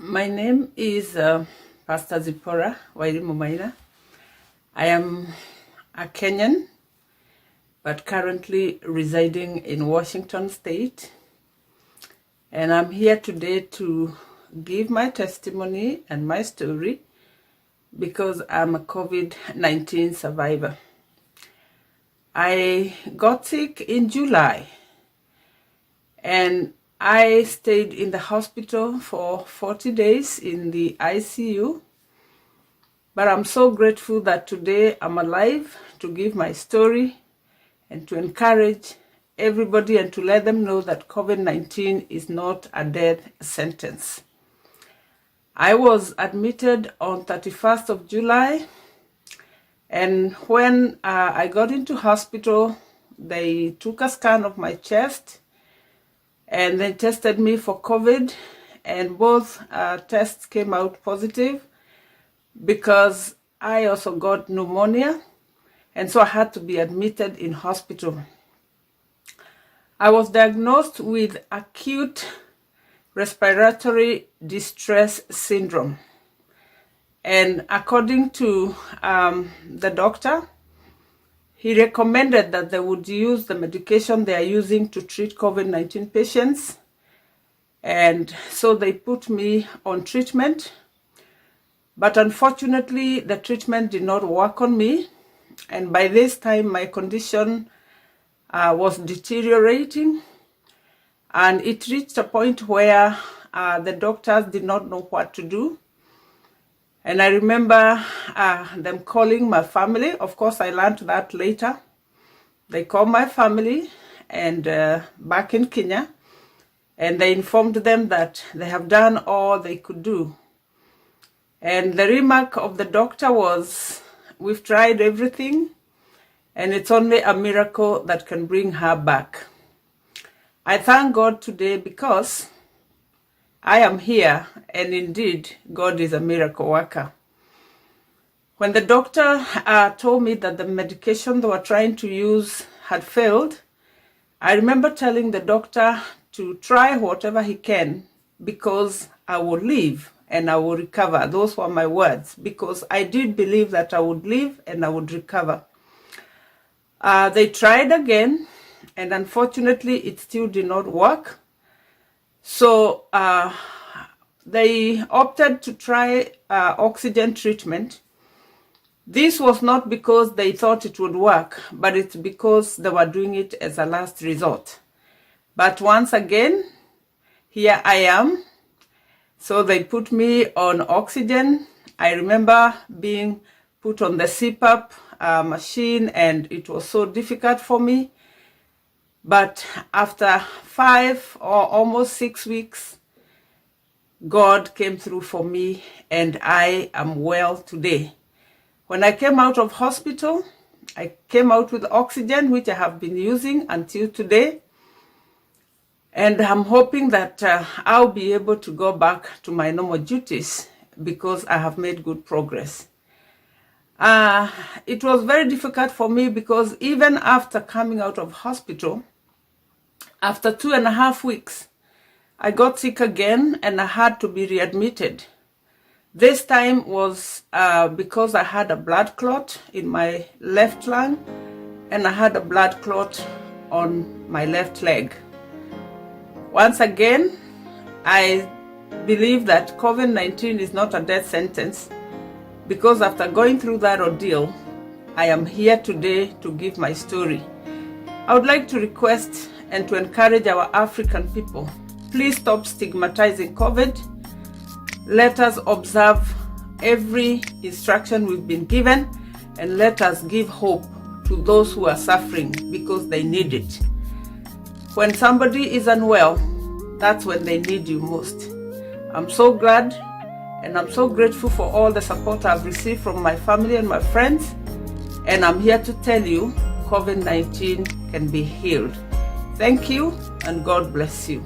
My name is Pastor ZIPPORAH WAIRIMU. I am a Kenyan, but currently residing in Washington State. And I'm here today to give my testimony and my story because I'm a COVID-19 survivor. I got sick in July and I stayed in the hospital for 40 days in the ICU, but I'm so grateful that today I'm alive to give my story and to encourage everybody and to let them know that COVID-19 is not a death sentence. I was admitted on 31st of July, and when I got into hospital, they took a scan of my chest and they tested me for COVID, and both tests came out positive because I also got pneumonia, and so I had to be admitted in hospital. I was diagnosed with acute respiratory distress syndrome, and according to the doctor, he recommended that they would use the medication they are using to treat COVID-19 patients. And so they put me on treatment. But unfortunately, the treatment did not work on me. And by this time, my condition was deteriorating. And it reached a point where the doctors did not know what to do. And I remember them calling my family. Of course, I learned that later. They called my family and back in Kenya, and they informed them that they have done all they could do. And the remark of the doctor was, "We've tried everything, and it's only a miracle that can bring her back." I thank God today because I am here, and indeed, God is a miracle worker. When the doctor told me that the medication they were trying to use had failed, I remember telling the doctor to try whatever he can because I will live and I will recover. Those were my words, because I did believe that I would live and I would recover. They tried again, and unfortunately, it still did not work. So they opted to try oxygen treatment. This was not because they thought it would work, but it's because they were doing it as a last resort. But once again, here I am. So they put me on oxygen. I remember being put on the CPAP machine, and it was so difficult for me. But after 5 or almost 6 weeks, God came through for me, and I am well today. When I came out of hospital, I came out with oxygen, which I have been using until today. And I'm hoping that I'll be able to go back to my normal duties because I have made good progress. It was very difficult for me because even after coming out of hospital, after 2.5 weeks, I got sick again and I had to be readmitted. This time was because I had a blood clot in my left lung and I had a blood clot on my left leg. Once again, I believe that COVID-19 is not a death sentence because after going through that ordeal, I am here today to give my story. I would like to request and to encourage our African people, please stop stigmatizing COVID. Let us observe every instruction we've been given, and let us give hope to those who are suffering because they need it. When somebody is unwell, that's when they need you most. I'm so glad and I'm so grateful for all the support I've received from my family and my friends, and I'm here to tell you COVID-19 can be healed. Thank you, and God bless you.